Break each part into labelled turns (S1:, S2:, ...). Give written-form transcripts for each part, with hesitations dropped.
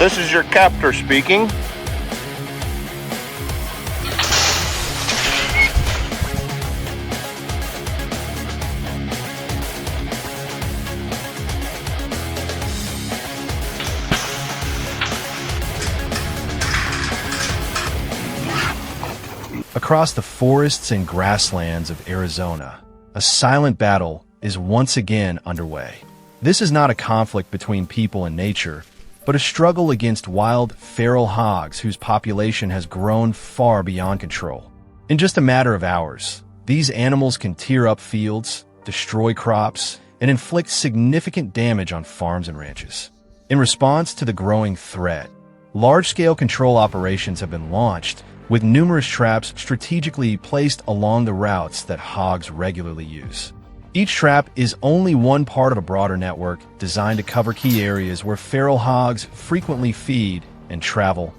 S1: This is your captor speaking.
S2: Across the forests and grasslands of Arizona, a silent battle is once again underway. This is not a conflict between people and nature, but a struggle against wild, feral hogs whose population has grown far beyond control. In just a matter of hours, these animals can tear up fields, destroy crops, and inflict significant damage on farms and ranches. In response to the growing threat, large-scale control operations have been launched, with numerous traps strategically placed along the routes that hogs regularly use. Each trap is only one part of a broader network designed to cover key areas where feral hogs frequently feed and travel.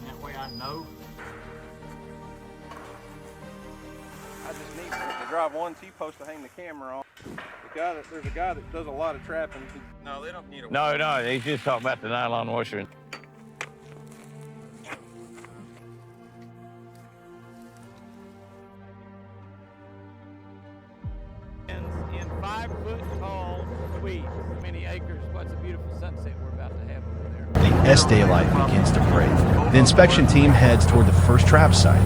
S3: That way I know.
S1: I just need to drive one T-post to hang the camera on. There's a guy that does a lot of trapping. No, they don't need a...
S3: No, he's just talking about the nylon washer. In 5-foot-tall suites, many acres. What's a beautiful sunset we're about to have over there.
S2: The S-daylight begins to break. The inspection team heads toward the first trap site,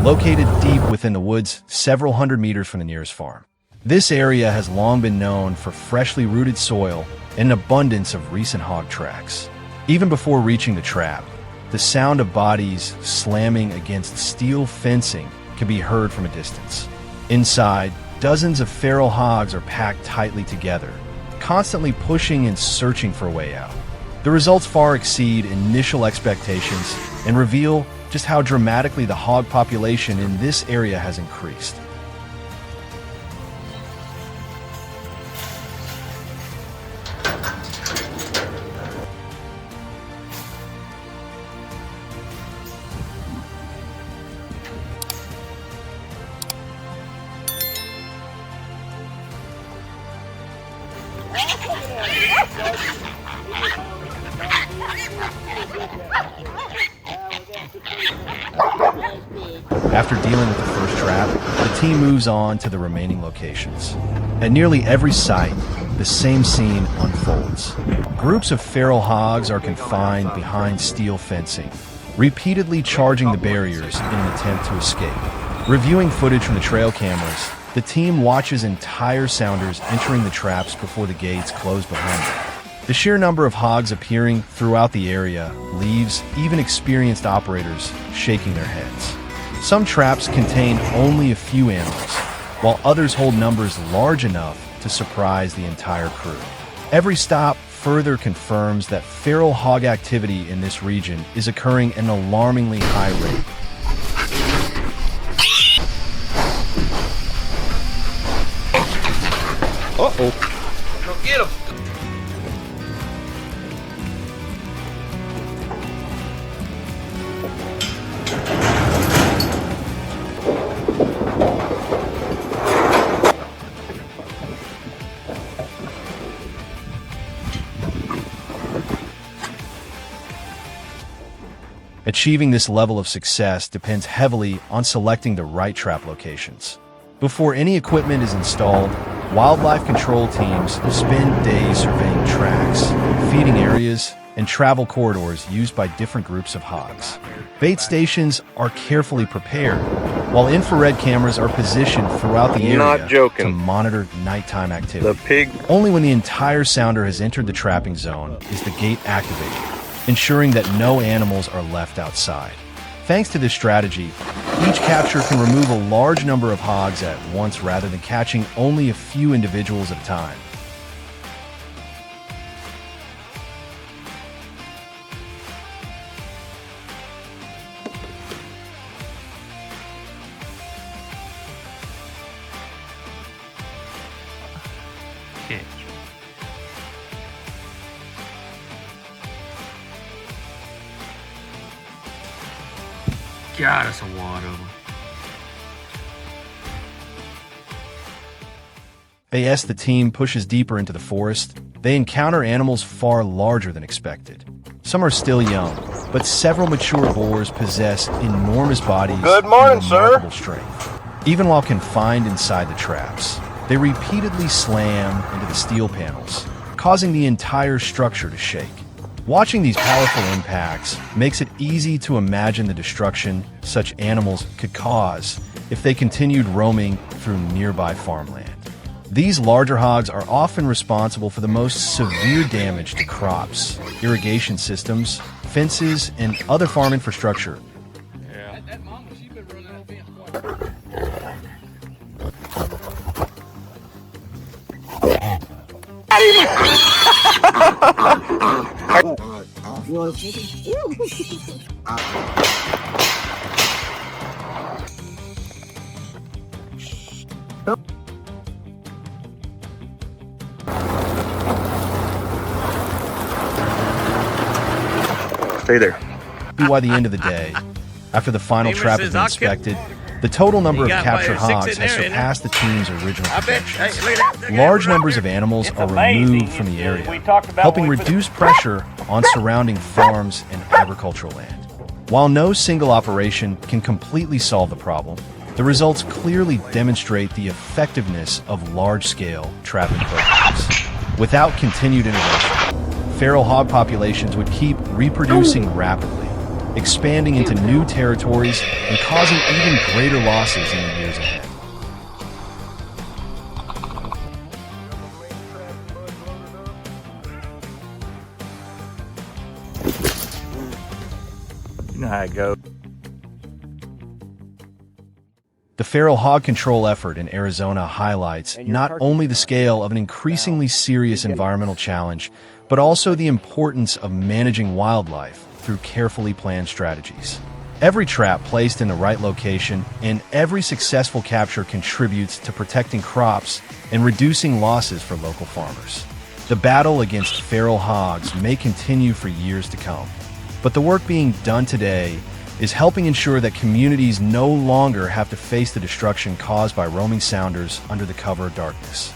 S2: located deep within the woods several hundred meters from the nearest farm. This area has long been known for freshly rooted soil and an abundance of recent hog tracks. Even before reaching the trap, the sound of bodies slamming against steel fencing can be heard from a distance. Inside, dozens of feral hogs are packed tightly together, constantly pushing and searching for a way out. The results far exceed initial expectations and reveal just how dramatically the hog population in this area has increased. After dealing with the first trap, the team moves on to the remaining locations. At nearly every site, the same scene unfolds. Groups of feral hogs are confined behind steel fencing, repeatedly charging the barriers in an attempt to escape. Reviewing footage from the trail cameras, the team watches entire sounders entering the traps before the gates close behind them. The sheer number of hogs appearing throughout the area leaves even experienced operators shaking their heads. Some traps contain only a few animals, while others hold numbers large enough to surprise the entire crew. Every stop further confirms that feral hog activity in this region is occurring at an alarmingly high rate.
S1: Uh-oh. Go get him.
S2: Achieving this level of success depends heavily on selecting the right trap locations. Before any equipment is installed, wildlife control teams spend days surveying tracks, feeding areas, and travel corridors used by different groups of hogs. Bait stations are carefully prepared, while infrared cameras are positioned throughout the area to monitor nighttime activity. Only when the entire sounder has entered the trapping zone is the gate activated, ensuring that no animals are left outside. Thanks to this strategy, each capture can remove a large number of hogs at once rather than catching only a few individuals at a time.
S4: God, that's a wad of them.
S2: As the team pushes deeper into the forest, they encounter animals far larger than expected. Some are still young, but several mature boars possess enormous bodies
S1: Good morning,
S2: and
S1: sir.
S2: remarkable strength. Even while confined inside the traps, they repeatedly slam into the steel panels, causing the entire structure to shake. Watching these powerful impacts makes it easy to imagine the destruction such animals could cause if they continued roaming through nearby farmland. These larger hogs are often responsible for the most severe damage to crops, irrigation systems, fences, and other farm infrastructure.
S3: Yeah. That mama, she's been running that fence
S1: Stay there.
S2: By the end of the day, after the final
S3: Amos
S2: trap has
S3: says,
S2: been
S3: "I'll kill-"
S2: inspected, the total number
S3: You
S2: of
S3: got
S2: captured
S3: about 6
S2: hogs
S3: in
S2: has
S3: there, isn't it?
S2: surpassed the team's original
S3: I bet.
S2: projections.
S3: Hey, look at that.
S2: Large numbers of animals
S3: It's
S2: are
S3: amazing.
S2: removed from the
S3: We
S2: area,
S3: talked about
S2: helping
S3: when we put-
S2: reduce pressure on surrounding farms and agricultural land. While no single operation can completely solve the problem, the results clearly demonstrate the effectiveness of large-scale trapping programs. Without continued intervention, feral hog populations would keep reproducing rapidly, expanding into new territories and causing even greater losses in the years ahead.
S3: You know how it goes.
S2: The feral hog control effort in Arizona highlights not only the scale of an increasingly serious environmental challenge, but also the importance of managing wildlife through carefully planned strategies. Every trap placed in the right location and every successful capture contributes to protecting crops and reducing losses for local farmers. The battle against feral hogs may continue for years to come, but the work being done today is helping ensure that communities no longer have to face the destruction caused by roaming sounders under the cover of darkness.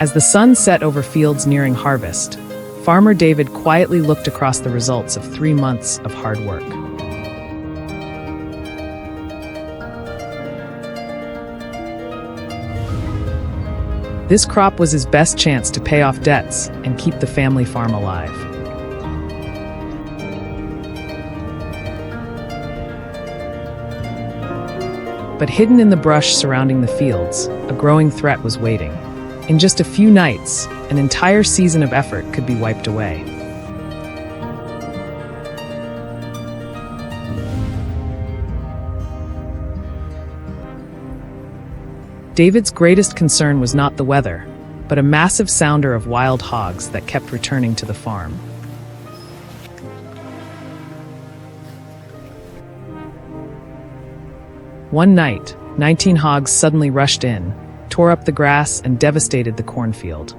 S5: As the sun set over fields nearing harvest, Farmer David quietly looked across the results of 3 months of hard work. This crop was his best chance to pay off debts and keep the family farm alive. But hidden in the brush surrounding the fields, a growing threat was waiting. In just a few nights, an entire season of effort could be wiped away. David's greatest concern was not the weather, but a massive sounder of wild hogs that kept returning to the farm. One night, 19 hogs suddenly rushed in, tore up the grass, and devastated the cornfield.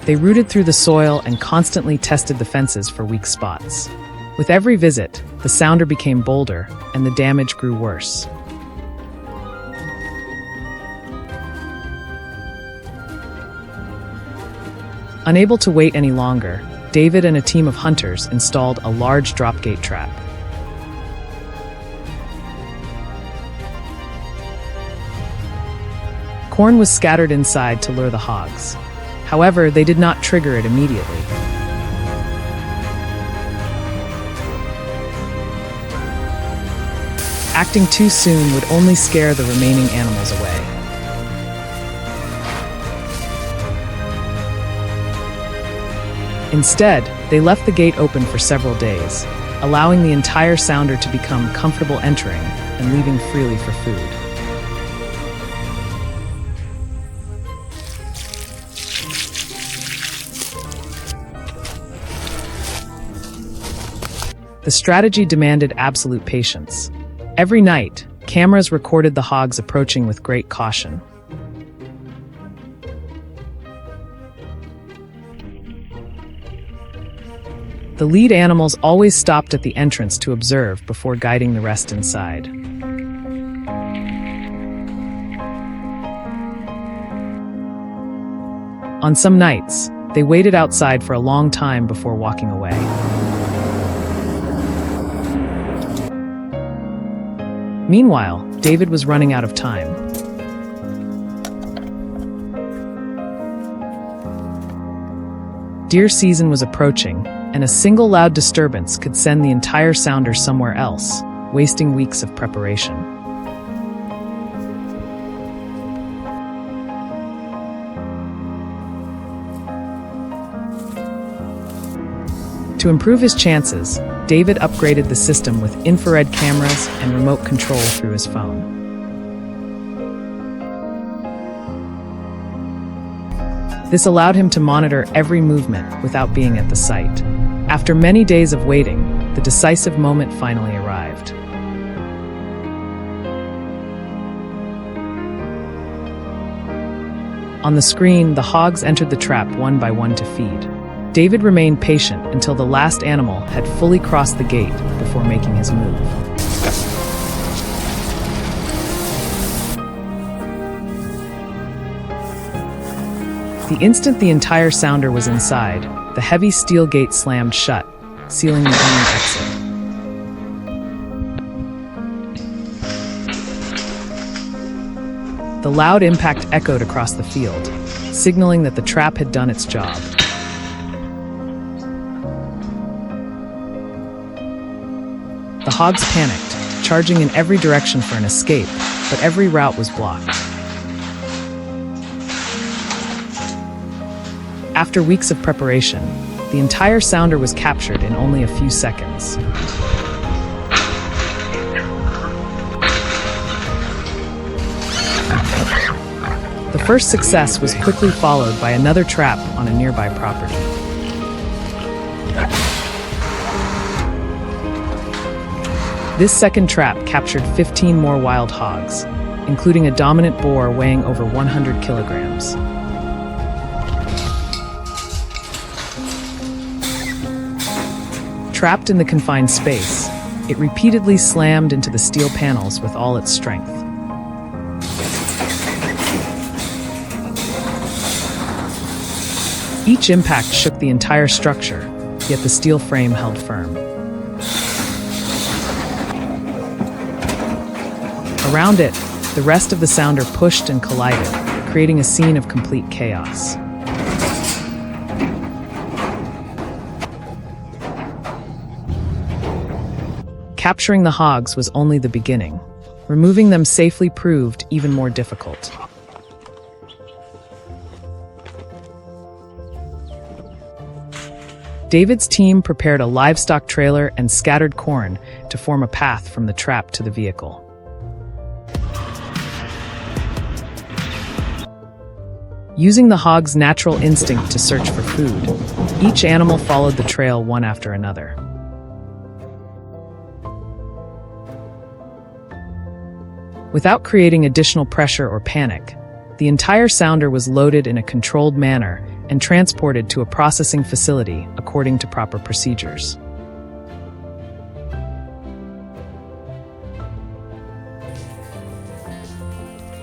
S5: They rooted through the soil and constantly tested the fences for weak spots. With every visit, the sounder became bolder and the damage grew worse. Unable to wait any longer, David and a team of hunters installed a large drop-gate trap. Corn was scattered inside to lure the hogs. However, they did not trigger it immediately. Acting too soon would only scare the remaining animals away. Instead, they left the gate open for several days, allowing the entire sounder to become comfortable entering and leaving freely for food. The strategy demanded absolute patience. Every night, cameras recorded the hogs approaching with great caution. The lead animals always stopped at the entrance to observe before guiding the rest inside. On some nights, they waited outside for a long time before walking away. Meanwhile, David was running out of time. Deer season was approaching, and a single loud disturbance could send the entire sounder somewhere else, wasting weeks of preparation. To improve his chances, David upgraded the system with infrared cameras and remote control through his phone. This allowed him to monitor every movement without being at the site. After many days of waiting, the decisive moment finally arrived. On the screen, the hogs entered the trap one by one to feed. David remained patient until the last animal had fully crossed the gate before making his move. The instant the entire sounder was inside, the heavy steel gate slammed shut, sealing the only exit. The loud impact echoed across the field, signaling that the trap had done its job. The hogs panicked, charging in every direction for an escape, but every route was blocked. After weeks of preparation, the entire sounder was captured in only a few seconds. The first success was quickly followed by another trap on a nearby property. This second trap captured 15 more wild hogs, including a dominant boar weighing over 100 kilograms. Trapped in the confined space, it repeatedly slammed into the steel panels with all its strength. Each impact shook the entire structure, yet the steel frame held firm. Around it, the rest of the sounder pushed and collided, creating a scene of complete chaos. Capturing the hogs was only the beginning. Removing them safely proved even more difficult. David's team prepared a livestock trailer and scattered corn to form a path from the trap to the vehicle. Using the hog's natural instinct to search for food, each animal followed the trail one after another. Without creating additional pressure or panic, the entire sounder was loaded in a controlled manner and transported to a processing facility according to proper procedures.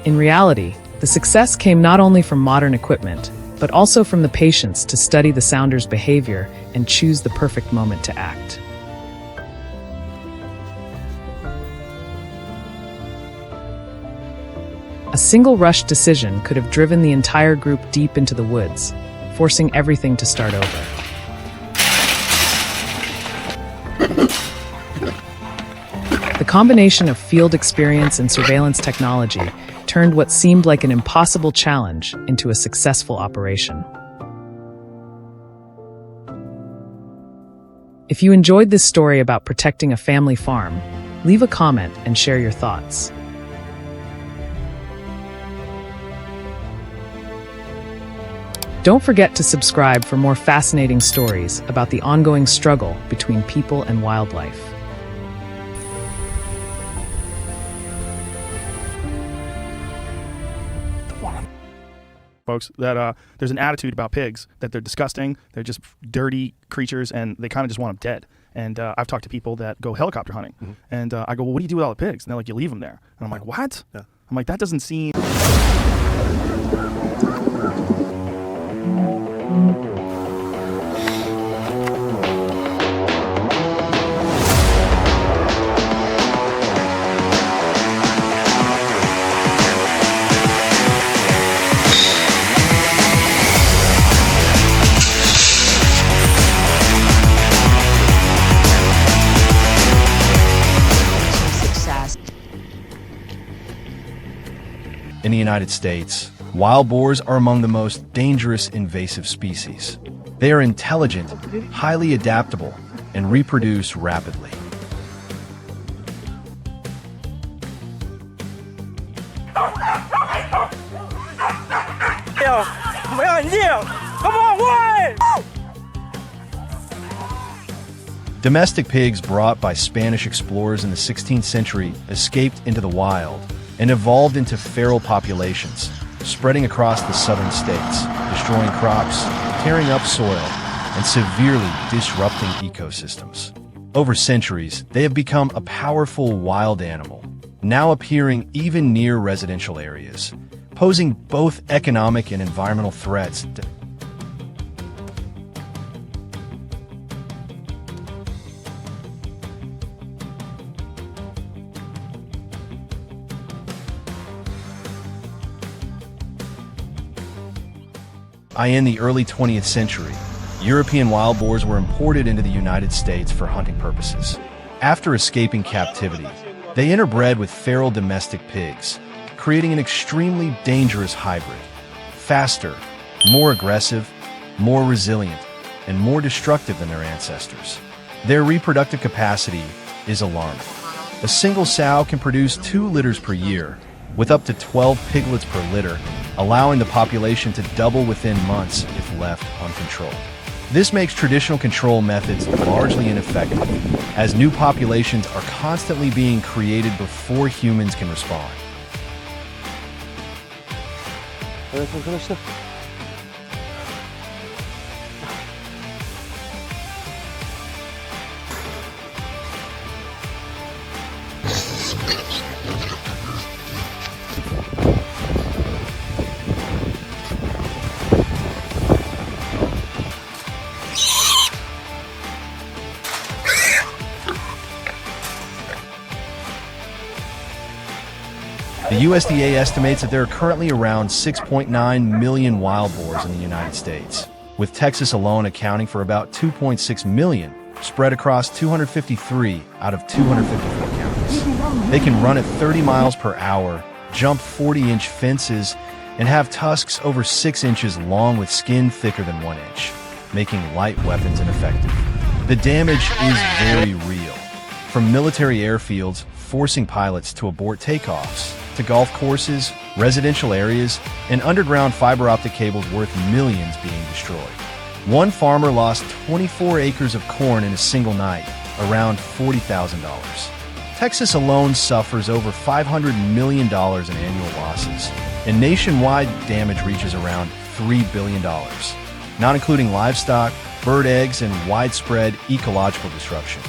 S5: In reality, the success came not only from modern equipment, but also from the patience to study the sounder's behavior and choose the perfect moment to act. A single rushed decision could have driven the entire group deep into the woods, forcing everything to start over. The combination of field experience and surveillance technology turned what seemed like an impossible challenge into a successful operation. If you enjoyed this story about protecting a family farm, leave a comment and share your thoughts. Don't forget to subscribe for more fascinating stories about the ongoing struggle between people and wildlife.
S6: Folks, that there's an attitude about pigs that they're disgusting, they're just dirty creatures, and they kind of just want them dead. And I've talked to people that go helicopter hunting, and I go, well, what do you do with all the pigs? And they're like, you leave them there. And I'm like, what? Yeah. I'm like, that doesn't seem...
S2: In the United States, wild boars are among the most dangerous invasive species. They are intelligent, highly adaptable, and reproduce rapidly.
S3: Come on, one!
S2: Domestic pigs brought by Spanish explorers in the 16th century escaped into the wild and evolved into feral populations, spreading across the southern states, destroying crops, tearing up soil, and severely disrupting ecosystems. Over centuries, they have become a powerful wild animal, now appearing even near residential areas, posing both economic and environmental threats. In the early 20th century, European wild boars were imported into the United States for hunting purposes. After escaping captivity, they interbred with feral domestic pigs, creating an extremely dangerous hybrid. Faster, more aggressive, more resilient, and more destructive than their ancestors. Their reproductive capacity is alarming. A single sow can produce 2 litters per year, with up to 12 piglets per litter, allowing the population to double within months if left uncontrolled. This makes traditional control methods largely ineffective, as new populations are constantly being created before humans can respond. The USDA estimates that there are currently around 6.9 million wild boars in the United States, with Texas alone accounting for about 2.6 million, spread across 253 out of 254 counties. They can run at 30 miles per hour, jump 40-inch fences, and have tusks over 6 inches long with skin thicker than 1 inch, making light weapons ineffective. The damage is very real, from military airfields forcing pilots to abort takeoffs, to golf courses, residential areas, and underground fiber optic cables worth millions being destroyed. One farmer lost 24 acres of corn in a single night, around $40,000. Texas alone suffers over $500 million in annual losses, and nationwide damage reaches around $3 billion, not including livestock, bird eggs, and widespread ecological disruption.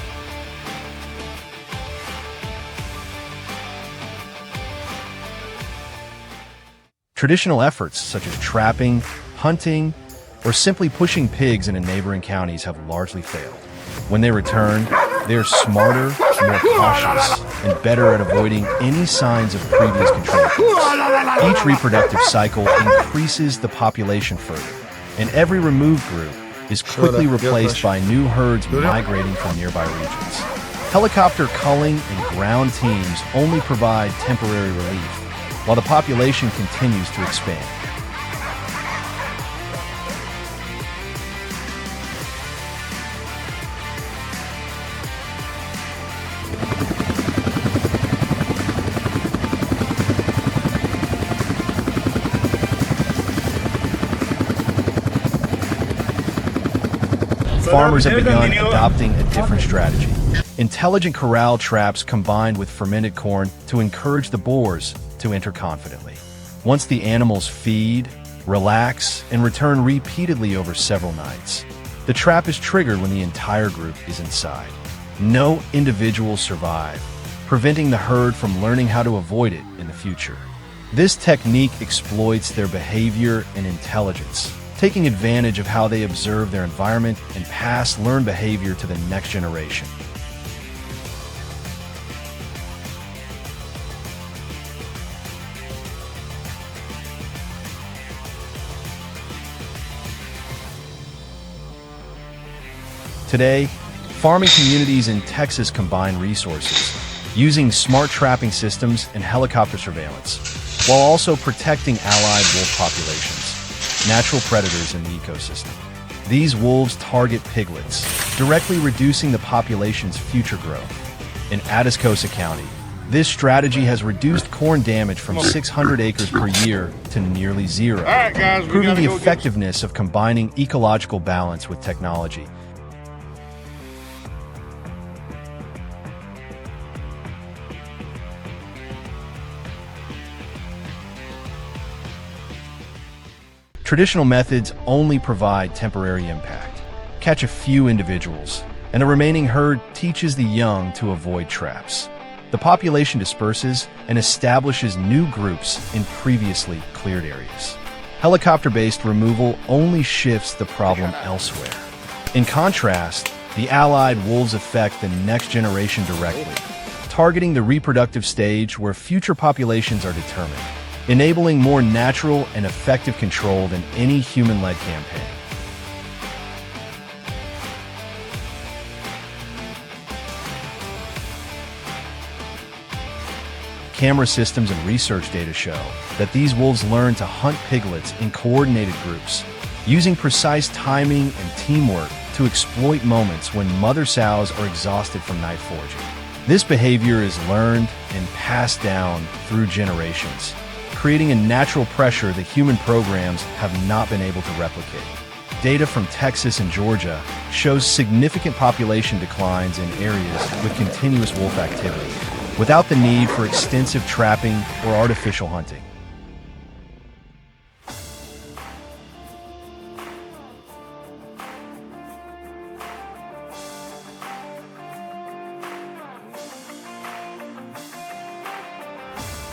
S2: Traditional efforts such as trapping, hunting, or simply pushing pigs into neighboring counties have largely failed. When they return, they are smarter, more cautious, and better at avoiding any signs of previous control groups. Each reproductive cycle increases the population further, and every removed group is quickly replaced by new herds migrating from nearby regions. Helicopter culling and ground teams only provide temporary relief, while the population continues to expand. Farmers have begun adopting a different strategy. Intelligent corral traps combined with fermented corn to encourage the boars to enter confidently. Once the animals feed, relax, and return repeatedly over several nights, the trap is triggered when the entire group is inside. No individuals survive, preventing the herd from learning how to avoid it in the future. This technique exploits their behavior and intelligence, taking advantage of how they observe their environment and pass learned behavior to the next generation. Today, farming communities in Texas combine resources, using smart trapping systems and helicopter surveillance, while also protecting allied wolf populations, natural predators in the ecosystem. These wolves target piglets, directly reducing the population's future growth. In Atascosa County, this strategy has reduced corn damage from 600 acres per year to nearly zero, proving the effectiveness of combining ecological balance with technology. Traditional methods only provide temporary impact, catch a few individuals, and the remaining herd teaches the young to avoid traps. The population disperses and establishes new groups in previously cleared areas. Helicopter-based removal only shifts the problem elsewhere. In contrast, the allied wolves affect the next generation directly, targeting the reproductive stage where future populations are determined, enabling more natural and effective control than any human-led campaign. Camera systems and research data show that these wolves learn to hunt piglets in coordinated groups, using precise timing and teamwork to exploit moments when mother sows are exhausted from night foraging. This behavior is learned and passed down through generations, creating a natural pressure that human programs have not been able to replicate. Data from Texas and Georgia shows significant population declines in areas with continuous wolf activity, without the need for extensive trapping or artificial hunting.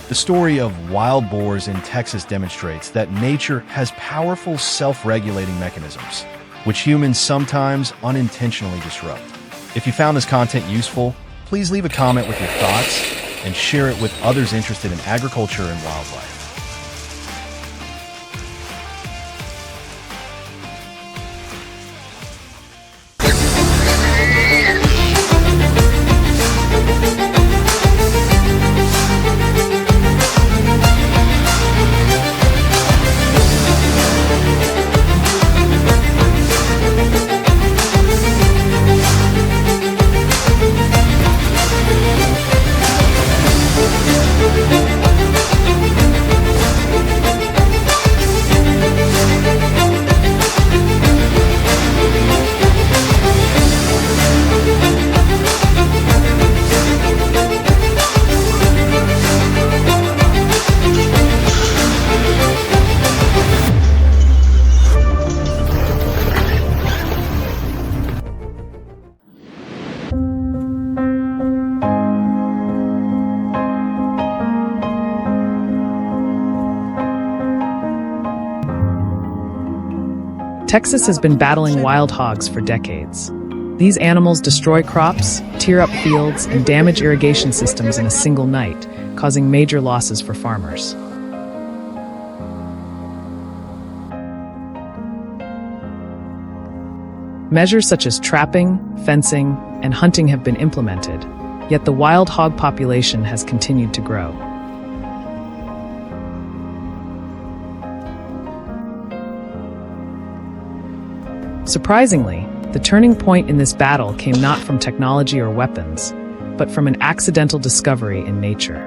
S2: The story of wild boars in Texas demonstrates that nature has powerful self-regulating mechanisms, which humans sometimes unintentionally disrupt. If you found this content useful, please leave a comment with your thoughts and share it with others interested in agriculture and wildlife.
S5: Texas has been battling wild hogs for decades. These animals destroy crops, tear up fields, and damage irrigation systems in a single night, causing major losses for farmers. Measures such as trapping, fencing, and hunting have been implemented, yet the wild hog population has continued to grow. Surprisingly, the turning point in this battle came not from technology or weapons, but from an accidental discovery in nature.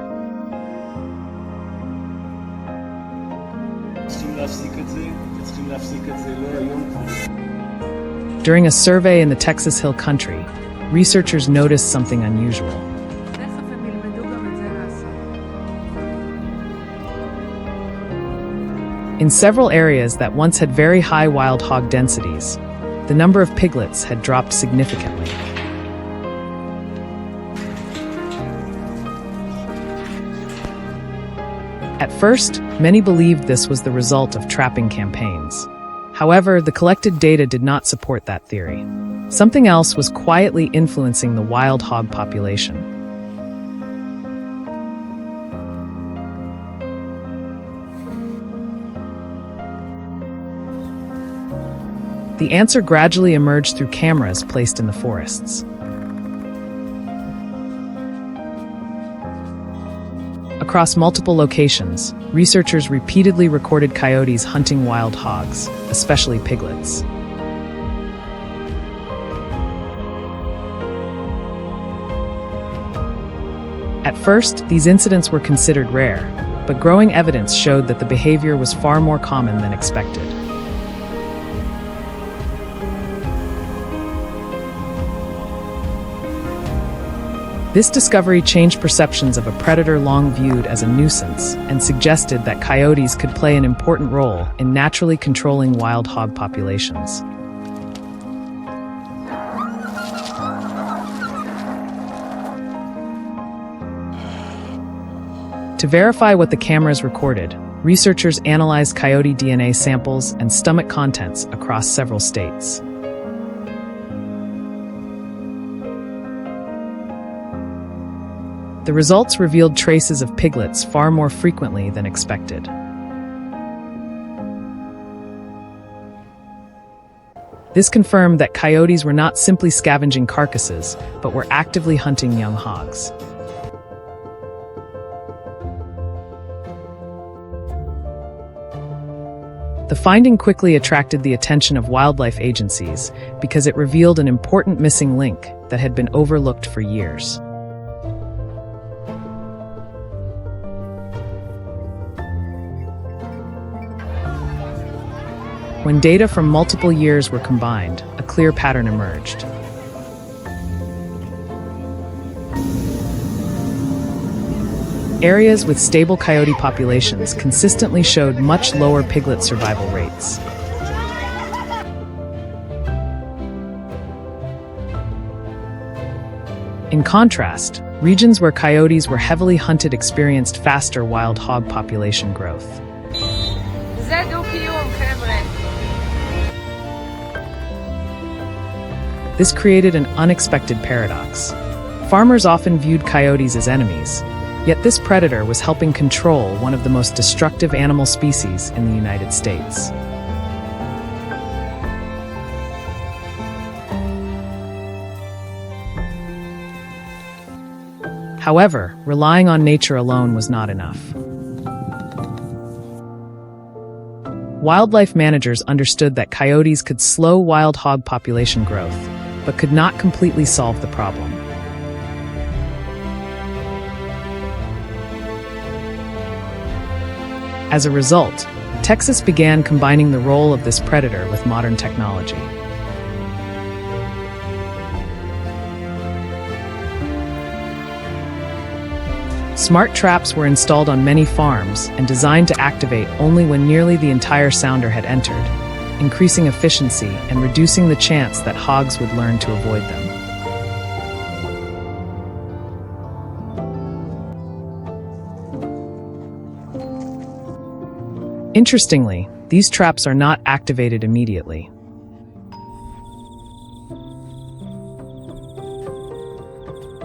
S5: During a survey in the Texas Hill Country, researchers noticed something unusual. In several areas that once had very high wild hog densities, the number of piglets had dropped significantly. At first, many believed this was the result of trapping campaigns. However, the collected data did not support that theory. Something else was quietly influencing the wild hog population. The answer gradually emerged through cameras placed in the forests. Across multiple locations, researchers repeatedly recorded coyotes hunting wild hogs, especially piglets. At first, these incidents were considered rare, but growing evidence showed that the behavior was far more common than expected. This discovery changed perceptions of a predator long viewed as a nuisance and suggested that coyotes could play an important role in naturally controlling wild hog populations. To verify what the cameras recorded, researchers analyzed coyote DNA samples and stomach contents across several states. The results revealed traces of piglets far more frequently than expected. This confirmed that coyotes were not simply scavenging carcasses, but were actively hunting young hogs. The finding quickly attracted the attention of wildlife agencies because it revealed an important missing link that had been overlooked for years. When data from multiple years were combined, a clear pattern emerged. Areas with stable coyote populations consistently showed much lower piglet survival rates. In contrast, regions where coyotes were heavily hunted experienced faster wild hog population growth. This created an unexpected paradox. Farmers often viewed coyotes as enemies, yet this predator was helping control one of the most destructive animal species in the United States. However, relying on nature alone was not enough. Wildlife managers understood that coyotes could slow wild hog population growth, but could not completely solve the problem. As a result, Texas began combining the role of this predator with modern technology. Smart traps were installed on many farms and designed to activate only when nearly the entire sounder had entered, increasing efficiency and reducing the chance that hogs would learn to avoid them. Interestingly, these traps are not activated immediately.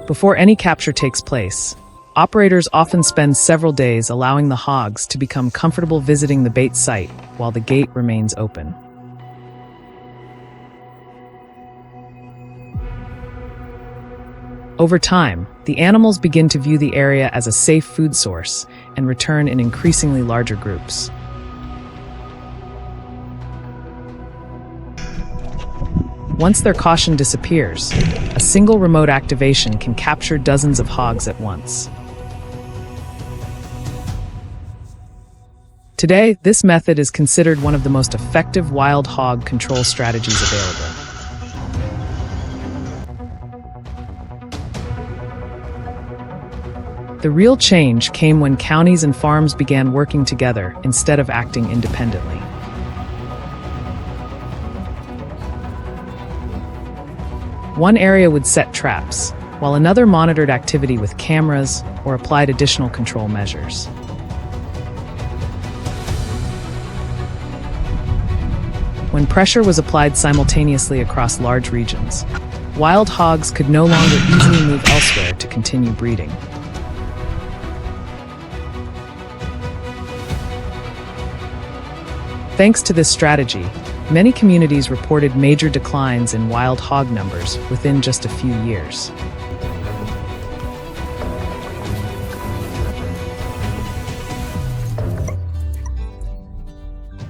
S5: Before any capture takes place, operators often spend several days allowing the hogs to become comfortable visiting the bait site while the gate remains open. Over time, the animals begin to view the area as a safe food source and return in increasingly larger groups. Once their caution disappears, a single remote activation can capture dozens of hogs at once. Today, this method is considered one of the most effective wild hog control strategies available. The real change came when counties and farms began working together instead of acting independently. One area would set traps, while another monitored activity with cameras or applied additional control measures. When pressure was applied simultaneously across large regions, wild hogs could no longer easily move elsewhere to continue breeding. Thanks to this strategy, many communities reported major declines in wild hog numbers within just a few years.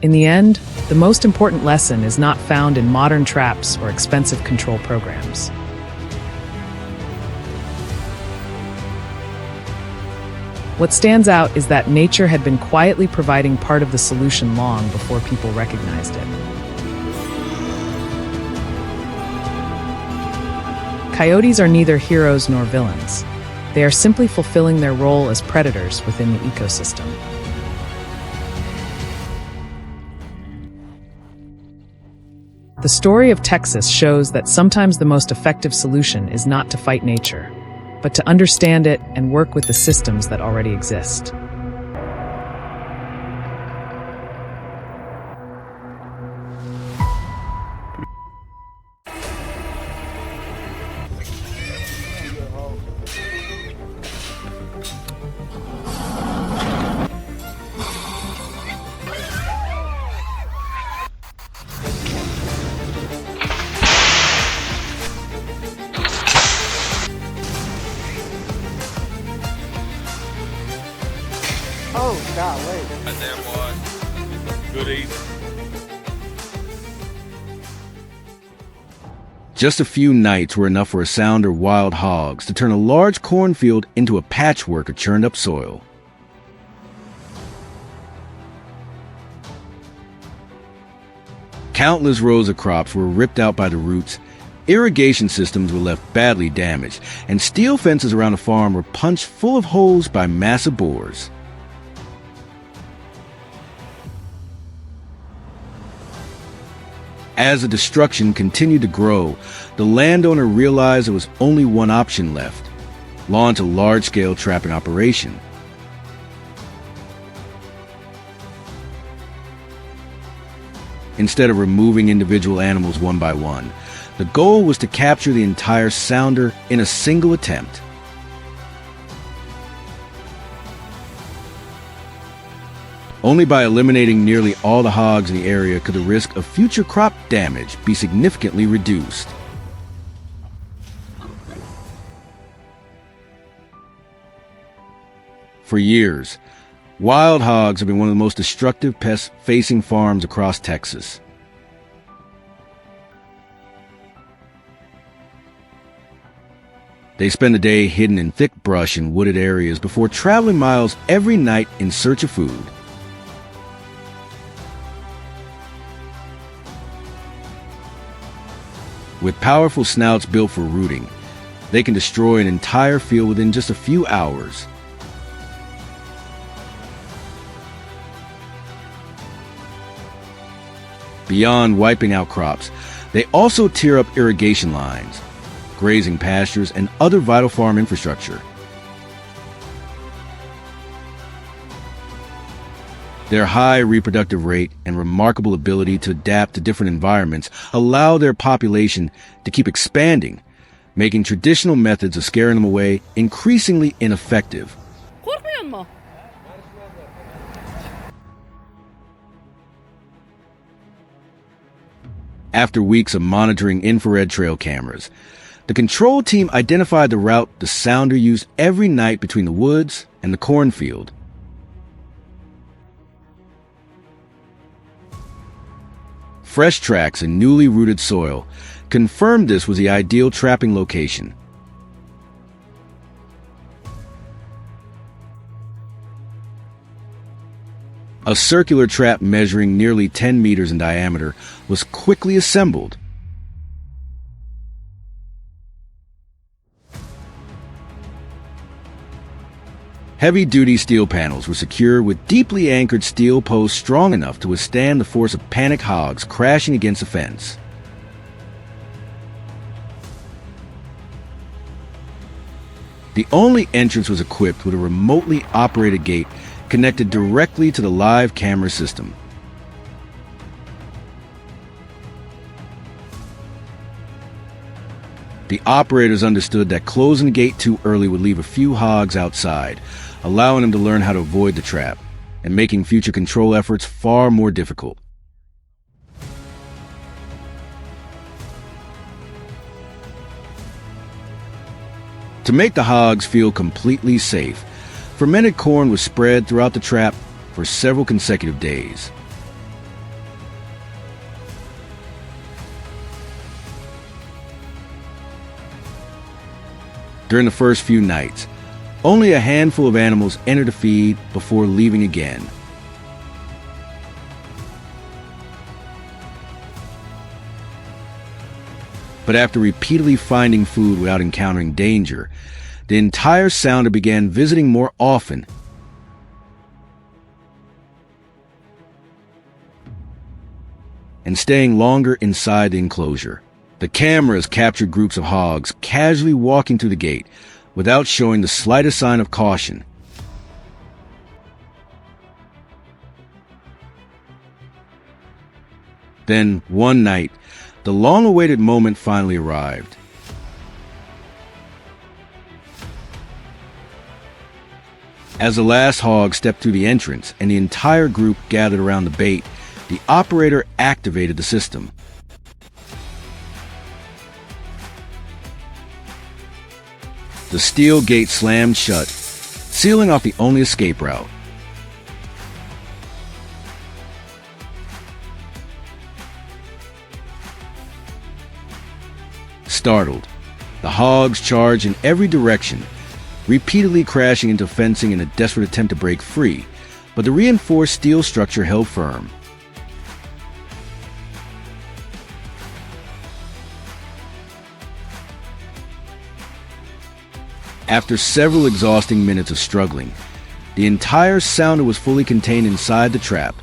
S5: In the end, the most important lesson is not found in modern traps or expensive control programs. What stands out is that nature had been quietly providing part of the solution long before people recognized it. Coyotes are neither heroes nor villains. They are simply fulfilling their role as predators within the ecosystem. The story of Texas shows that sometimes the most effective solution is not to fight nature, but to understand it and work with the systems that already exist.
S1: Oh, golly.
S7: Goddamn boy. Good eating.
S2: Just a few nights were enough for a sounder wild hogs to turn a large cornfield into a patchwork of churned up soil. Countless rows of crops were ripped out by the roots, irrigation systems were left badly damaged, and steel fences around the farm were punched full of holes by massive bores. As the destruction continued to grow, the landowner realized there was only one option left: launch a large-scale trapping operation. Instead of removing individual animals one by one, the goal was to capture the entire sounder in a single attempt. Only by eliminating nearly all the hogs in the area could the risk of future crop damage be significantly reduced. For years, wild hogs have been one of the most destructive pests facing farms across Texas. They spend the day hidden in thick brush and wooded areas before traveling miles every night in search of food. With powerful snouts built for rooting, they can destroy an entire field within just a few hours. Beyond wiping out crops, they also tear up irrigation lines, grazing pastures, and other vital farm infrastructure. Their high reproductive rate and remarkable ability to adapt to different environments allow their population to keep expanding, making traditional methods of scaring them away increasingly ineffective. After weeks of monitoring infrared trail cameras, the control team identified the route the sounder used every night between the woods and the cornfield. Fresh tracks and newly rooted soil confirmed this was the ideal trapping location. A circular trap measuring nearly 10 meters in diameter was quickly assembled. Heavy-duty steel panels were secured with deeply anchored steel posts strong enough to withstand the force of panicked hogs crashing against the fence. The only entrance was equipped with a remotely operated gate connected directly to the live camera system. The operators understood that closing the gate too early would leave a few hogs outside, allowing them to learn how to avoid the trap, and making future control efforts far more difficult. To make the hogs feel completely safe, fermented corn was spread throughout the trap for several consecutive days. During the first few nights, only a handful of animals entered the feed before leaving again. But after repeatedly finding food without encountering danger, the entire sounder began visiting more often and staying longer inside the enclosure. The cameras captured groups of hogs casually walking through the gate without showing the slightest sign of caution. Then, one night, the long-awaited moment finally arrived. As the last hog stepped through the entrance and the entire group gathered around the bait, the operator activated the system. The steel gate slammed shut, sealing off the only escape route. Startled, the hogs charged in every direction, repeatedly crashing into fencing in a desperate attempt to break free, but the reinforced steel structure held firm. After several exhausting minutes of struggling, the entire sounder was fully contained inside the trap.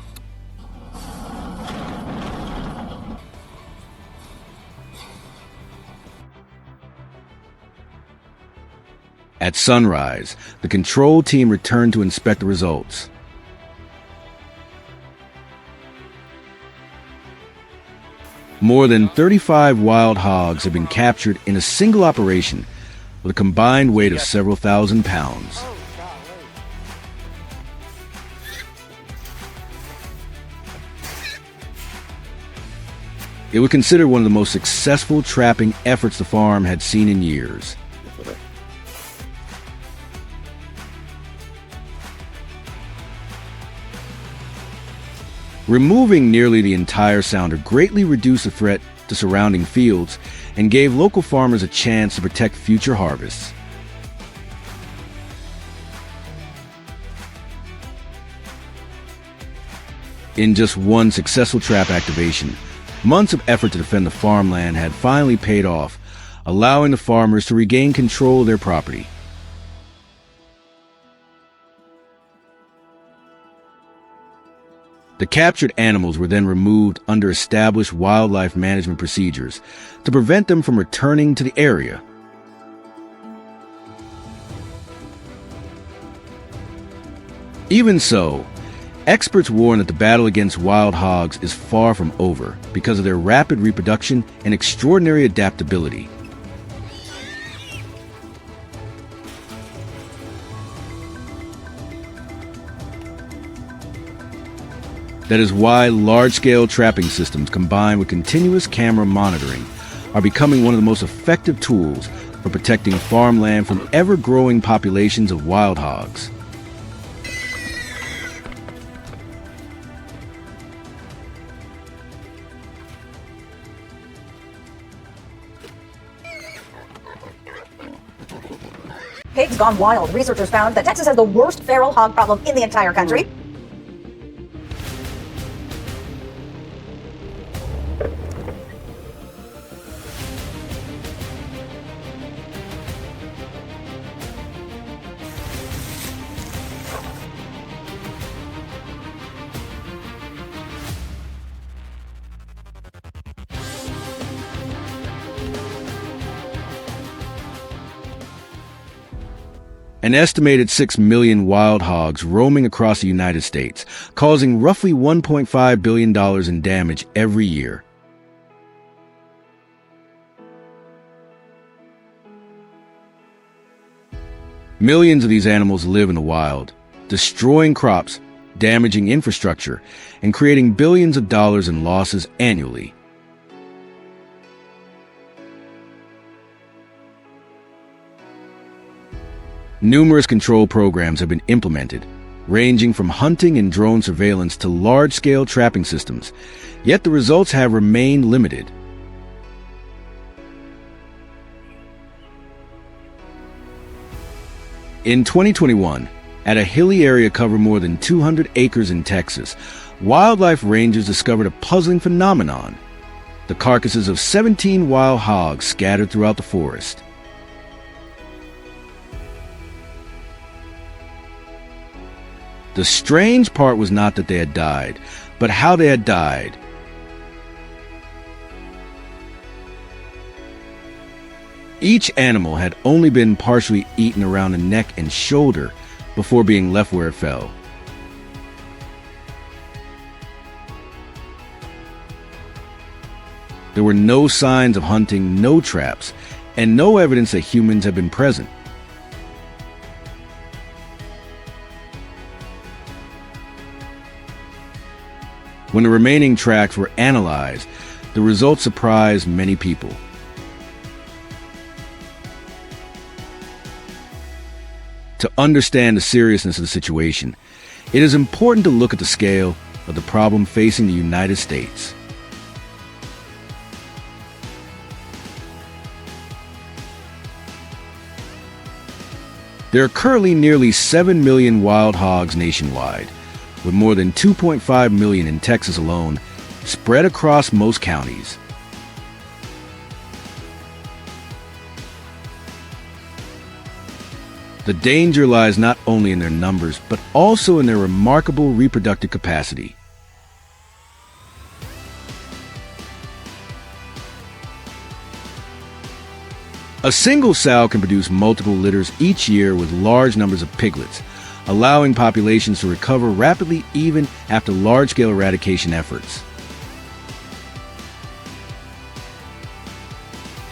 S2: At sunrise, the control team returned to inspect the results. More than 35 wild hogs have been captured in a single operation with a combined weight of several thousand pounds. It was considered one of the most successful trapping efforts the farm had seen in years. Removing nearly the entire sounder greatly reduced the threat to surrounding fields and gave local farmers a chance to protect future harvests. In just one successful trap activation, months of effort to defend the farmland had finally paid off, allowing the farmers to regain control of their property. The captured animals were then removed under established wildlife management procedures to prevent them from returning to the area. Even so, Experts warn that the battle against wild hogs is far from over because of their rapid reproduction and extraordinary adaptability. That is why large-scale trapping systems combined with continuous camera monitoring are becoming one of the most effective tools for protecting farmland from ever-growing populations of wild hogs.
S8: Pigs gone wild. Researchers found that Texas has the worst feral hog problem in the entire country.
S2: An estimated 6 million wild hogs roaming across the United States, causing roughly $1.5 billion in damage every year. Millions of these animals live in the wild, destroying crops, damaging infrastructure, and creating billions of dollars in losses annually. Numerous control programs have been implemented, ranging from hunting and drone surveillance to large-scale trapping systems, yet the results have remained limited. In 2021, at a hilly area covering more than 200 acres in Texas, wildlife rangers discovered a puzzling phenomenon: the carcasses of 17 wild hogs scattered throughout the forest. The strange part was not that they had died, but how they had died. Each animal had only been partially eaten around the neck and shoulder before being left where it fell. There were no signs of hunting, no traps, and no evidence that humans had been present. When the remaining tracks were analyzed, the results surprised many people. To understand the seriousness of the situation, it is important to look at the scale of the problem facing the United States. There are currently nearly 7 million wild hogs nationwide, with more than 2.5 million in Texas alone, spread across most counties. The danger lies not only in their numbers, but also in their remarkable reproductive capacity. A single sow can produce multiple litters each year with large numbers of piglets, allowing populations to recover rapidly even after large-scale eradication efforts.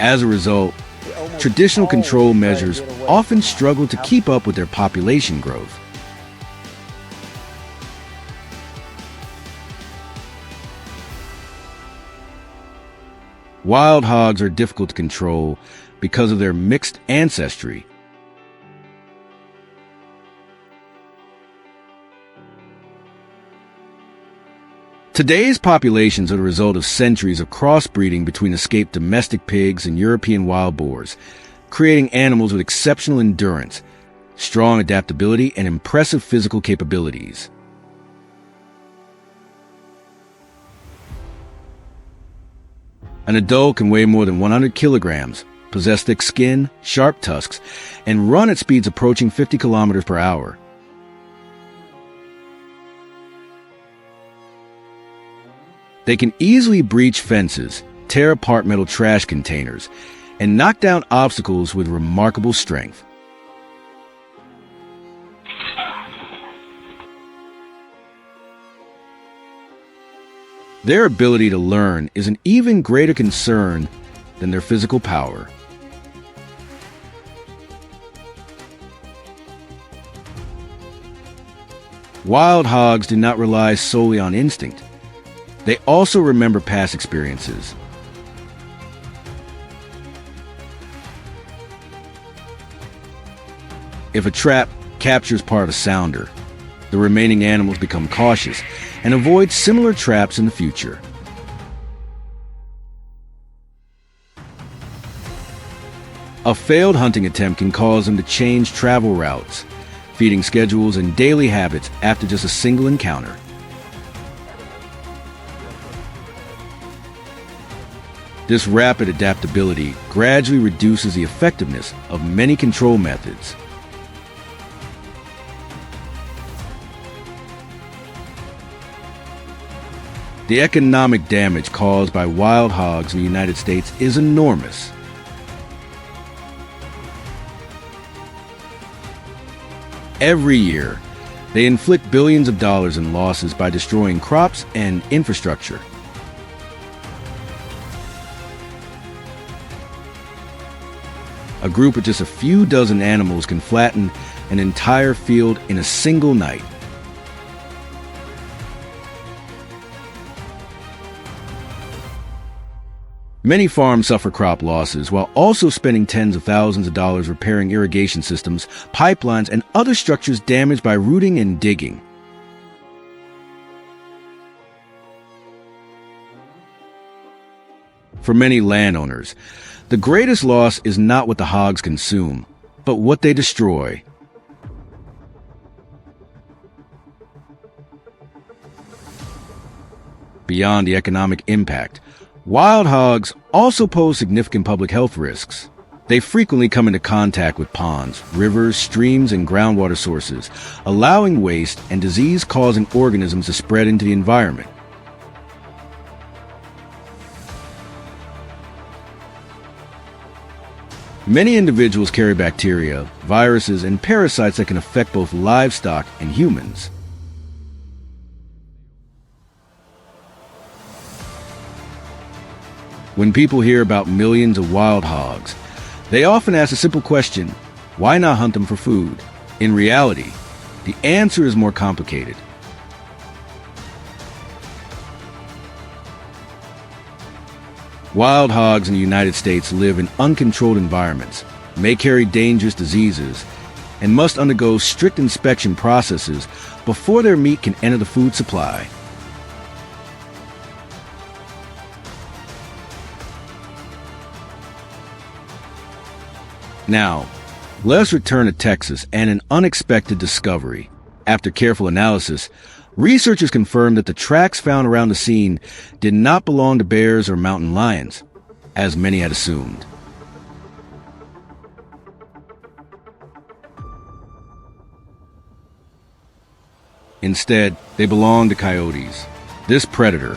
S2: As a result, traditional control measures often struggle to keep up with their population growth. Wild hogs are difficult to control because of their mixed ancestry. Today's populations are the result of centuries of crossbreeding between escaped domestic pigs and European wild boars, creating animals with exceptional endurance, strong adaptability, and impressive physical capabilities. An adult can weigh more than 100 kilograms, possess thick skin, sharp tusks, and run at speeds approaching 50 kilometers per hour. They can easily breach fences, tear apart metal trash containers, and knock down obstacles with remarkable strength.
S9: Their ability to learn is an even greater concern than their physical power. Wild hogs do not rely solely on instinct. They also remember past experiences. If a trap captures part of a sounder, the remaining animals become cautious and avoid similar traps in the future. A failed hunting attempt can cause them to change travel routes, feeding schedules, and daily habits after just a single encounter. This rapid adaptability gradually reduces the effectiveness of many control methods. The economic damage caused by wild hogs in the United States is enormous. Every year, they inflict billions of dollars in losses by destroying crops and infrastructure. A group of just a few dozen animals can flatten an entire field in a single night. Many farms suffer crop losses while also spending tens of thousands of dollars repairing irrigation systems, pipelines, and other structures damaged by rooting and digging. For many landowners, the greatest loss is not what the hogs consume, but what they destroy. Beyond the economic impact, wild hogs also pose significant public health risks. They frequently come into contact with ponds, rivers, streams, and groundwater sources, allowing waste and disease-causing organisms to spread into the environment. Many individuals carry bacteria, viruses, and parasites that can affect both livestock and humans. When people hear about millions of wild hogs, they often ask a simple question: why not hunt them for food? In reality, the answer is more complicated. Wild hogs in the United States live in uncontrolled environments, may carry dangerous diseases, and must undergo strict inspection processes before their meat can enter the food supply. Now, let us return to Texas and an unexpected discovery. After careful analysis, researchers confirmed that the tracks found around the scene did not belong to bears or mountain lions, as many had assumed. Instead, they belonged to coyotes. This predator,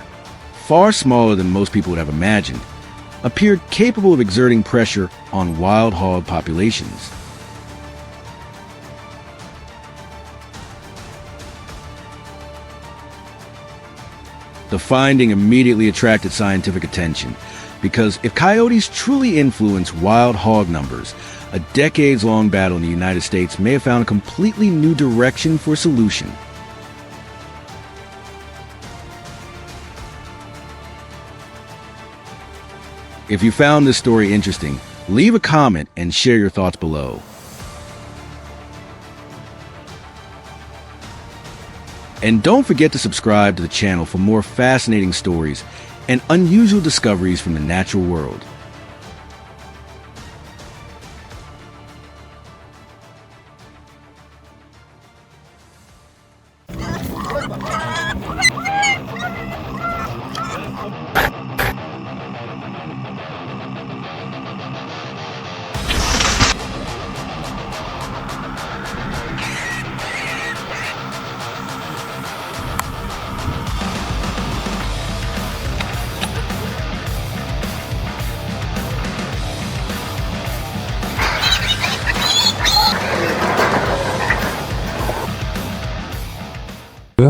S9: far smaller than most people would have imagined, appeared capable of exerting pressure on wild hog populations. The finding immediately attracted scientific attention, because if coyotes truly influence wild hog numbers, a decades-long battle in the United States may have found a completely new direction for a solution. If you found this story interesting, leave a comment and share your thoughts below. And don't forget to subscribe to the channel for more fascinating stories and unusual discoveries from the natural world.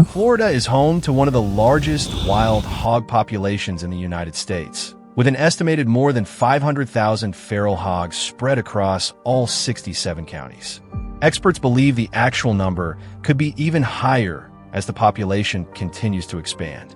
S10: go.
S2: Florida is home to one of the largest wild hog populations in the United States, with an estimated more than 500,000 feral hogs spread across all 67 counties. Experts believe the actual number could be even higher as the population continues to expand.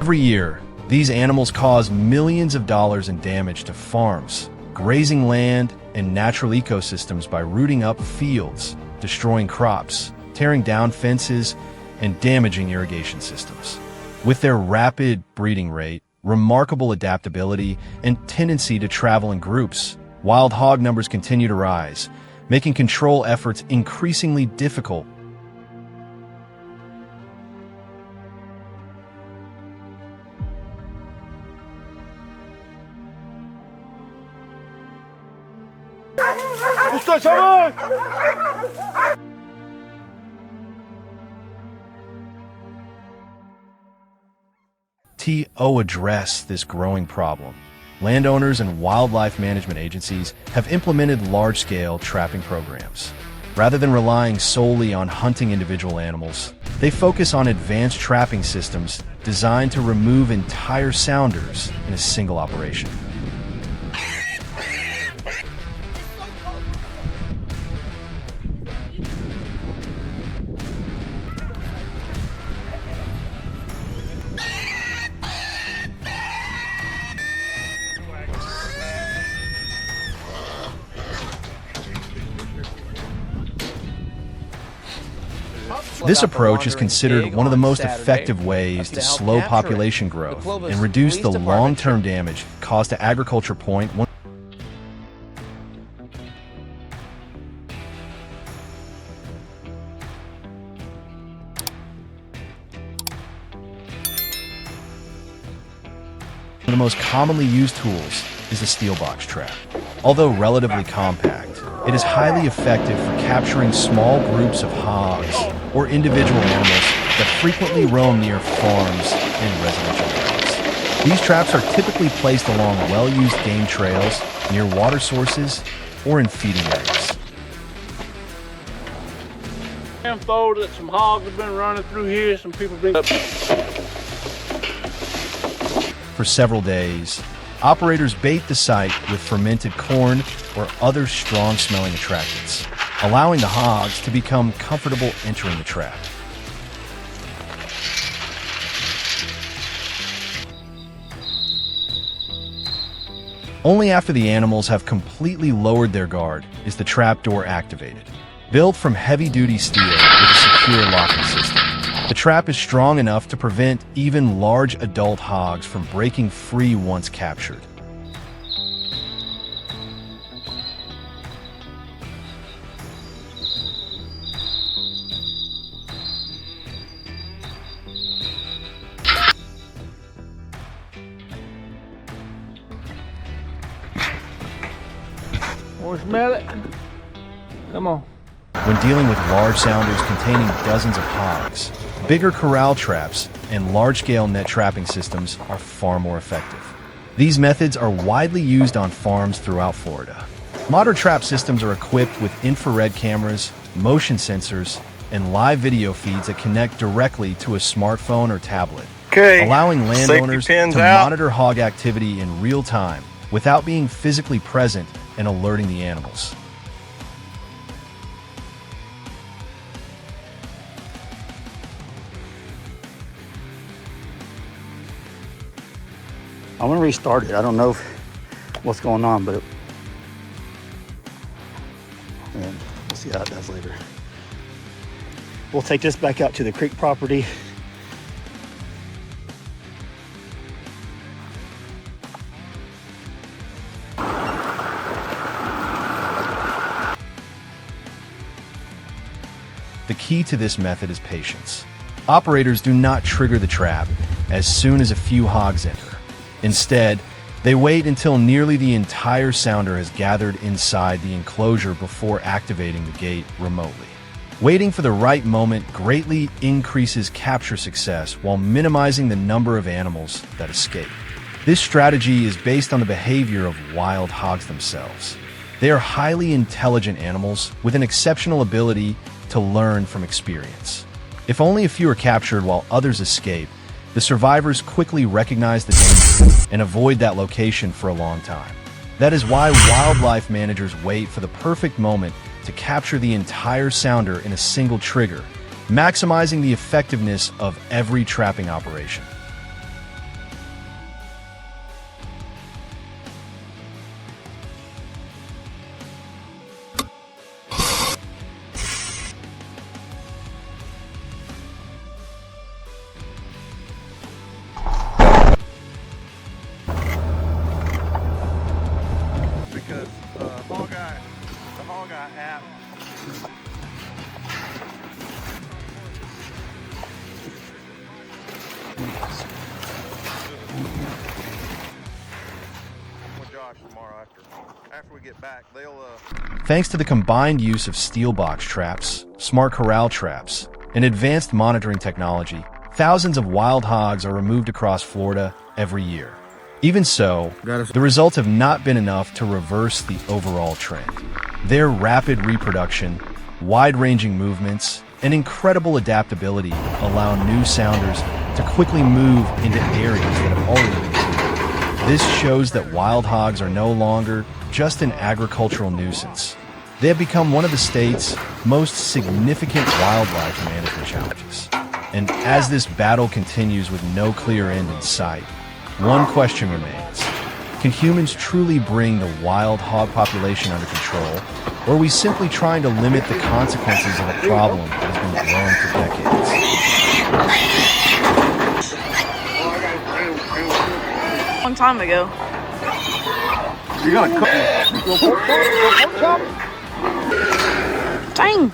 S2: Every year, these animals cause millions of dollars in damage to farms, grazing land, and natural ecosystems by rooting up fields, destroying crops, tearing down fences, and damaging irrigation systems. With their rapid breeding rate, remarkable adaptability, and tendency to travel in groups, wild hog numbers continue to rise, making control efforts increasingly difficult. To address this growing problem, landowners and wildlife management agencies have implemented large-scale trapping programs. Rather than relying solely on hunting individual animals, they focus on advanced trapping systems designed to remove entire sounders in a single operation. This approach is considered one of the most effective ways to slow population growth and reduce the long-term damage caused to agriculture. One of the most commonly used tools is the steel box trap. Although relatively compact, it is highly effective for capturing small groups of hogs or individual animals that frequently roam near farms and residential areas. These traps are typically placed along well-used game trails, near water sources, or in feeding areas.
S3: Info that some hogs have been running through here, some people been up.
S2: For several days, operators bait the site with fermented corn or other strong-smelling attractants, allowing the hogs to become comfortable entering the trap. Only after the animals have completely lowered their guard is the trap door activated. Built from heavy-duty steel with a secure locking system, the trap is strong enough to prevent even large adult hogs from breaking free once captured.
S3: Want to smell it? Come on.
S2: When dealing with large sounders containing dozens of hogs, bigger corral traps and large-scale net trapping systems are far more effective. These methods are widely used on farms throughout Florida. Modern trap systems are equipped with infrared cameras, motion sensors, and live video feeds that connect directly to a smartphone or tablet, allowing landowners to monitor hog activity in real time without being physically present and alerting the animals.
S10: I'm gonna restart it. I don't know what's going on, but and we'll see how it does later. We'll take this back out to the creek property.
S2: The key to this method is patience. Operators do not trigger the trap as soon as a few hogs enter. Instead, they wait until nearly the entire sounder has gathered inside the enclosure before activating the gate remotely. Waiting for the right moment greatly increases capture success while minimizing the number of animals that escape. This strategy is based on the behavior of wild hogs themselves. They are highly intelligent animals with an exceptional ability to learn from experience. If only a few are captured while others escape, the survivors quickly recognize the danger and avoid that location for a long time. That is why wildlife managers wait for the perfect moment to capture the entire sounder in a single trigger, maximizing the effectiveness of every trapping operation.
S1: Because the Hog Eye app with Josh tomorrow after we get back, they'll
S2: Thanks to the combined use of steel box traps, smart corral traps, and advanced monitoring technology, thousands of wild hogs are removed across Florida every year. Even so, the results have not been enough to reverse the overall trend. Their rapid reproduction, wide-ranging movements, and incredible adaptability allow new sounders to quickly move into areas that have already been cleared. This shows that wild hogs are no longer just an agricultural nuisance. They have become one of the state's most significant wildlife management challenges. And as this battle continues with no clear end in sight, one question remains. Can humans truly bring the wild hog population under control, or are we simply trying to limit the consequences of a problem that has been growing for decades?
S11: Long time ago.
S1: you're gonna cook.
S11: Dang.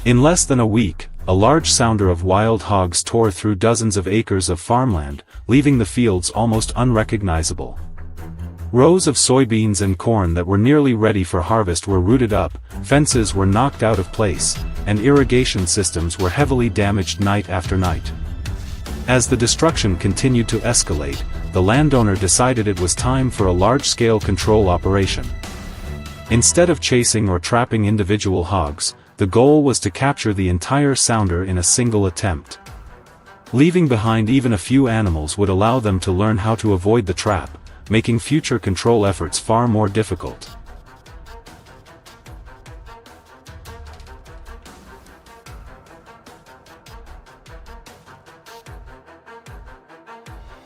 S12: In less than a week, a large sounder of wild hogs tore through dozens of acres of farmland, leaving the fields almost unrecognizable. Rows of soybeans and corn that were nearly ready for harvest were rooted up, fences were knocked out of place, and irrigation systems were heavily damaged night after night. As the destruction continued to escalate, the landowner decided it was time for a large-scale control operation. Instead of chasing or trapping individual hogs, the goal was to capture the entire sounder in a single attempt. Leaving behind even a few animals would allow them to learn how to avoid the trap, making future control efforts far more difficult.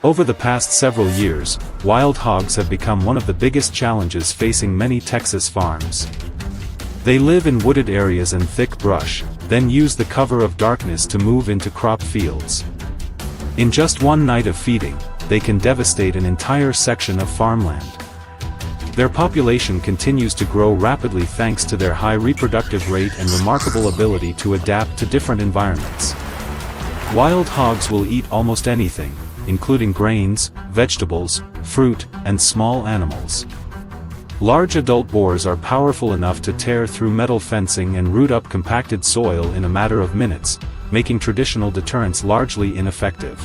S12: Over the past several years, wild hogs have become one of the biggest challenges facing many Texas farms. They live in wooded areas and thick brush, then use the cover of darkness to move into crop fields. In just one night of feeding, they can devastate an entire section of farmland. Their population continues to grow rapidly thanks to their high reproductive rate and remarkable ability to adapt to different environments. Wild hogs will eat almost anything, including grains, vegetables, fruit, and small animals. Large adult boars are powerful enough to tear through metal fencing and root up compacted soil in a matter of minutes, making traditional deterrents largely ineffective.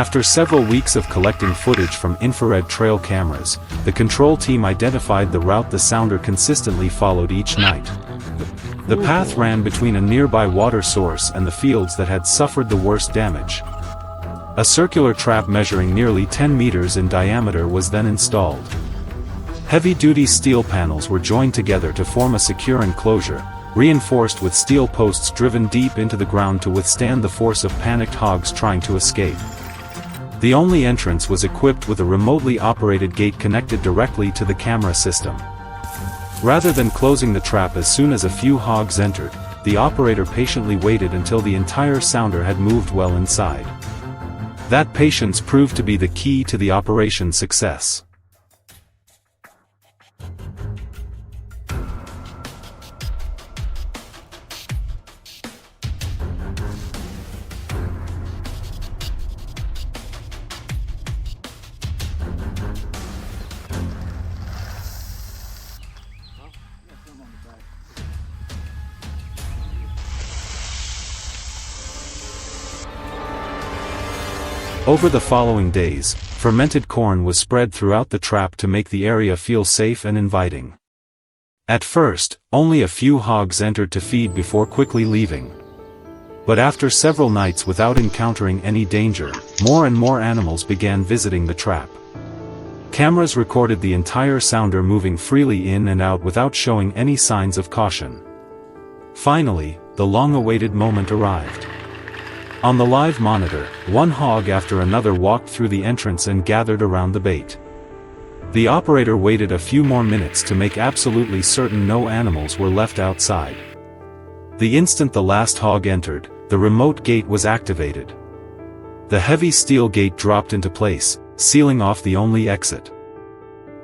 S12: After several weeks of collecting footage from infrared trail cameras, the control team identified the route the sounder consistently followed each night. The path ran between a nearby water source and the fields that had suffered the worst damage. A circular trap measuring nearly 10 meters in diameter was then installed. Heavy-duty steel panels were joined together to form a secure enclosure, reinforced with steel posts driven deep into the ground to withstand the force of panicked hogs trying to escape. The only entrance was equipped with a remotely operated gate connected directly to the camera system. Rather than closing the trap as soon as a few hogs entered, the operator patiently waited until the entire sounder had moved well inside. That patience proved to be the key to the operation's success. Over the following days, fermented corn was spread throughout the trap to make the area feel safe and inviting. At first, only a few hogs entered to feed before quickly leaving. But after several nights without encountering any danger, more and more animals began visiting the trap. Cameras recorded the entire sounder moving freely in and out without showing any signs of caution. Finally, the long-awaited moment arrived. On the live monitor, one hog after another walked through the entrance and gathered around the bait. The operator waited a few more minutes to make absolutely certain no animals were left outside. The instant the last hog entered, the remote gate was activated. The heavy steel gate dropped into place, sealing off the only exit.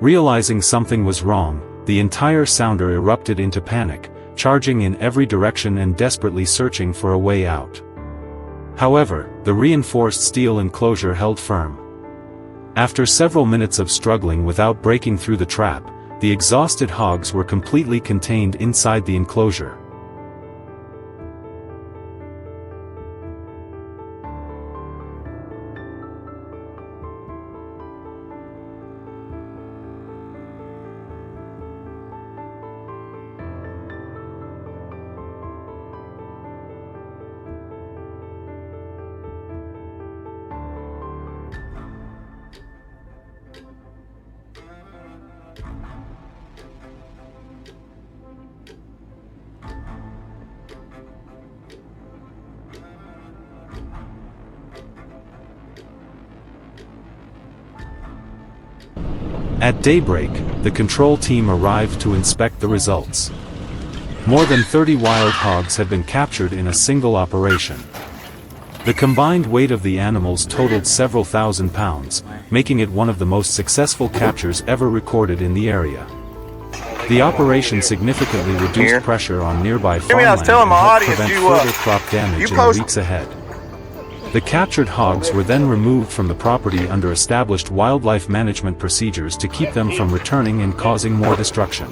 S12: Realizing something was wrong, the entire sounder erupted into panic, charging in every direction and desperately searching for a way out. However, the reinforced steel enclosure held firm. After several minutes of struggling without breaking through the trap, the exhausted hogs were completely contained inside the enclosure. At daybreak, the control team arrived to inspect the results. More than 30 wild hogs had been captured in a single operation. The combined weight of the animals totaled several thousand pounds, making it one of the most successful captures ever recorded in the area. The operation significantly reduced pressure on nearby farmland and helped prevent further crop damage in the weeks ahead. The captured hogs were then removed from the property under established wildlife management procedures to keep them from returning and causing more destruction.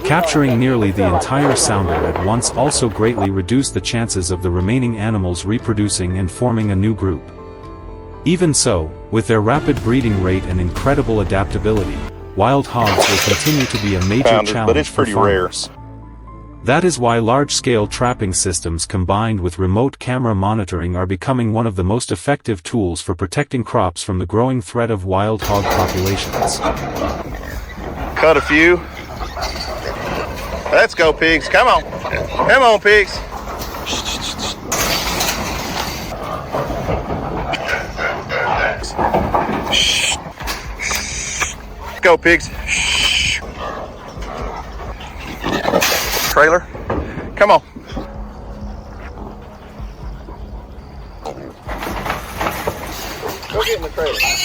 S12: Capturing nearly the entire sounder at once also greatly reduced the chances of the remaining animals reproducing and forming a new group. Even so, with their rapid breeding rate and incredible adaptability, wild hogs will continue to be a major challenge for farmers. That is why large-scale trapping systems combined with remote camera monitoring are becoming one of the most effective tools for protecting crops from the growing threat of wild hog populations.
S1: Cut a few. Let's go, pigs. Come on. Come on, pigs. Go, pigs. Trailer. Come on. Go get in the trailer.